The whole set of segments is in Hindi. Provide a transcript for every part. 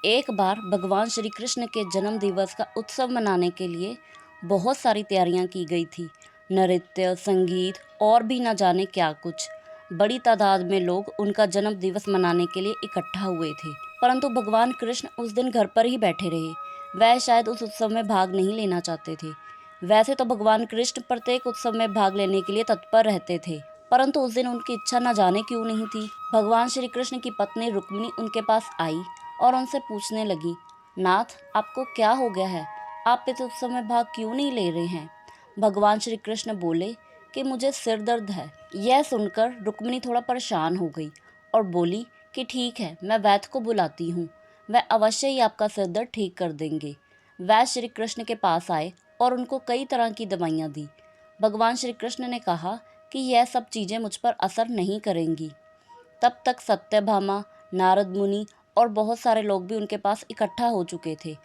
एक बार भगवान श्री कृष्ण के जन्म दिवस का उत्सव मनाने के लिए बहुत सारी तैयारियां की गई थी। नृत्य, संगीत और भी न जाने क्या कुछ। बड़ी तादाद में लोग उनका जन्म दिवस मनाने के लिए इकट्ठा हुए थे, परंतु भगवान कृष्ण उस दिन घर पर ही बैठे रहे। वह शायद उस उत्सव में भाग नहीं लेना चाहते थे। वैसे तो भगवान कृष्ण प्रत्येक उत्सव में भाग लेने के लिए तत्पर रहते थे, परंतु उस दिन उनकी इच्छा न जाने क्यों नहीं थी। भगवान श्री कृष्ण की पत्नी रुक्मिणी उनके पास आई और उनसे पूछने लगी, नाथ, आपको क्या हो गया है? आप इस उत्सव में भाग क्यों नहीं ले रहे हैं? भगवान श्री कृष्ण बोले कि मुझे सिर दर्द है। यह सुनकर रुक्मिणी थोड़ा परेशान हो गई और बोली कि ठीक है, मैं वैद्य को बुलाती हूँ, वह अवश्य ही आपका सिर दर्द ठीक कर देंगे। वैद्य श्री कृष्ण के पास आए और उनको कई तरह की दवाइयाँ दी। भगवान श्री कृष्ण ने कहा कि यह सब चीज़ें मुझ पर असर नहीं करेंगी। तब तक सत्यभामा, नारद मुनि और बहुत सारे लोग भी उनके पास इकट्ठा हो चुके थे।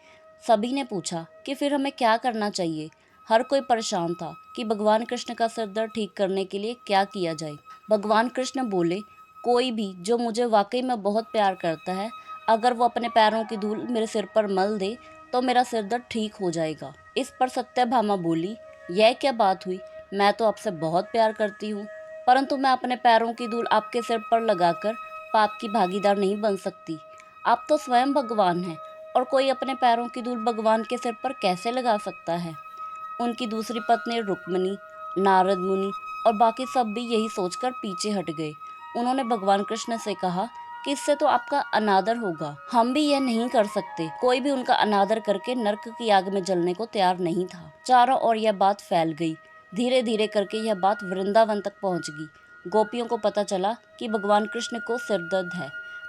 सभी ने पूछा कि फिर हमें क्या करना चाहिए। हर कोई परेशान था कि भगवान कृष्ण का सिर दर्द ठीक करने के लिए क्या किया जाए। भगवान कृष्ण बोले, कोई भी जो मुझे वाकई में बहुत प्यार करता है, अगर वो अपने पैरों की धूल मेरे सिर पर मल दे तो मेरा सिर दर्द ठीक हो जाएगा। इस पर सत्यभामा बोली, यह क्या बात हुई? मैं तो आपसे बहुत प्यार करती हूँ, परंतु मैं अपने पैरों की धूल आपके सिर पर लगाकर पाप की भागीदार नहीं बन सकती। आप तो स्वयं भगवान हैं और कोई अपने पैरों की धूल भगवान के सिर पर कैसे लगा सकता है? उनकी दूसरी पत्नी रुक्मिणी, नारद मुनि और बाकी सब भी यही सोचकर पीछे हट गए। उन्होंने भगवान कृष्ण से कहा कि इससे तो आपका अनादर होगा, हम भी यह नहीं कर सकते। कोई भी उनका अनादर करके नरक की आग में जलने को तैयार नहीं था। चारों ओर यह बात फैल गई। धीरे धीरे करके यह बात वृंदावन तक पहुंच गई। गोपियों को पता चला कि भगवान कृष्ण को सिर दर्द है,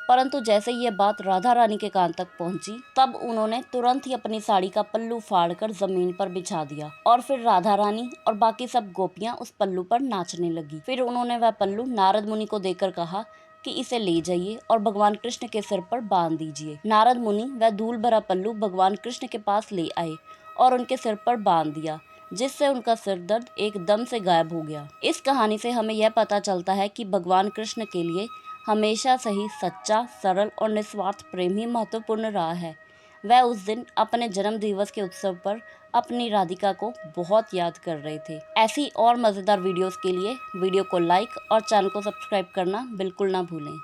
परंतु जैसे ही यह बात राधा रानी के कान तक पहुंची, तब उन्होंने तुरंत ही अपनी साड़ी का पल्लू फाड़कर जमीन पर बिछा दिया और फिर राधा रानी और बाकी सब गोपियां उस पल्लू पर नाचने लगी। फिर उन्होंने वह पल्लू नारद मुनि को देकर कहा कि इसे ले जाइए और भगवान कृष्ण के सिर पर बांध दीजिए। नारद मुनि वह धूल भरा पल्लू भगवान कृष्ण के पास ले आए और उनके सिर पर बांध दिया, जिससे उनका सिर दर्द एकदम से गायब हो गया। इस कहानी से हमें यह पता चलता है कि भगवान कृष्ण के लिए हमेशा से ही सच्चा, सरल और निस्वार्थ प्रेम ही महत्वपूर्ण रहा है। वह उस दिन अपने जन्म दिवस के उत्सव पर अपनी राधिका को बहुत याद कर रहे थे। ऐसी और मज़ेदार वीडियोस के लिए वीडियो को लाइक और चैनल को सब्सक्राइब करना बिल्कुल ना भूलें।